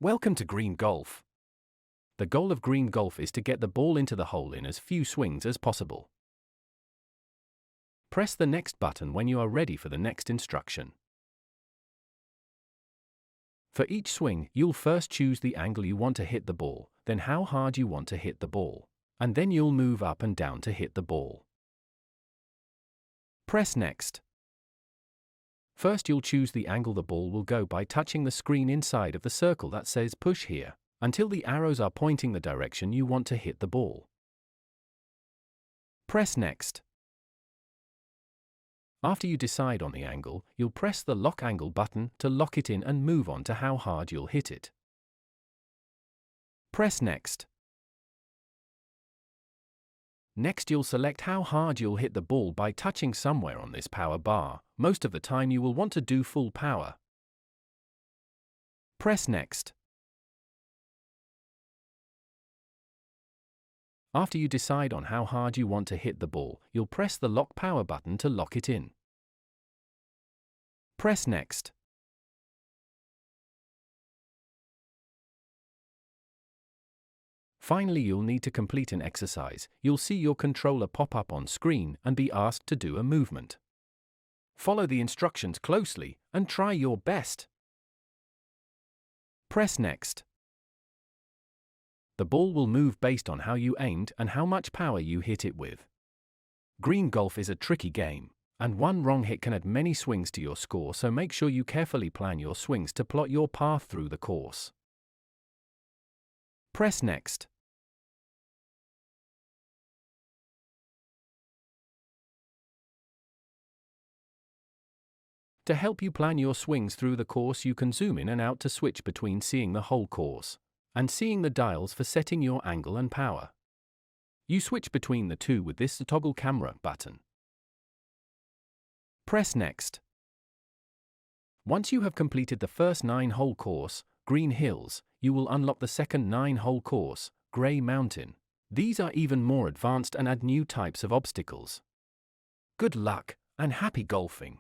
Welcome to Green Golf. The goal of Green Golf is to get the ball into the hole in as few swings as possible. Press the next button when you are ready for the next instruction. For each swing, you'll first choose the angle you want to hit the ball, then how hard you want to hit the ball, and then you'll move up and down to hit the ball. Press Next. First you'll choose the angle the ball will go by touching the screen inside of the circle that says Push Here, until the arrows are pointing the direction you want to hit the ball. Press Next. After you decide on the angle, you'll press the Lock Angle button to lock it in and move on to how hard you'll hit it. Press Next. Next you'll select how hard you'll hit the ball by touching somewhere on this power bar. Most of the time you will want to do full power. Press Next. After you decide on how hard you want to hit the ball, you'll press the Lock Power button to lock it in. Press Next. Finally, you'll need to complete an exercise. You'll see your controller pop up on screen and be asked to do a movement. Follow the instructions closely and try your best. Press Next. The ball will move based on how you aimed and how much power you hit it with. Green Golf is a tricky game, and one wrong hit can add many swings to your score, so make sure you carefully plan your swings to plot your path through the course. Press Next. To help you plan your swings through the course, you can zoom in and out to switch between seeing the whole course and seeing the dials for setting your angle and power. You switch between the two with this Toggle Camera button. Press Next. Once you have completed the first 9-hole course, Green Hills, you will unlock the second 9-hole course, Grey Mountain. These are even more advanced and add new types of obstacles. Good luck, and happy golfing!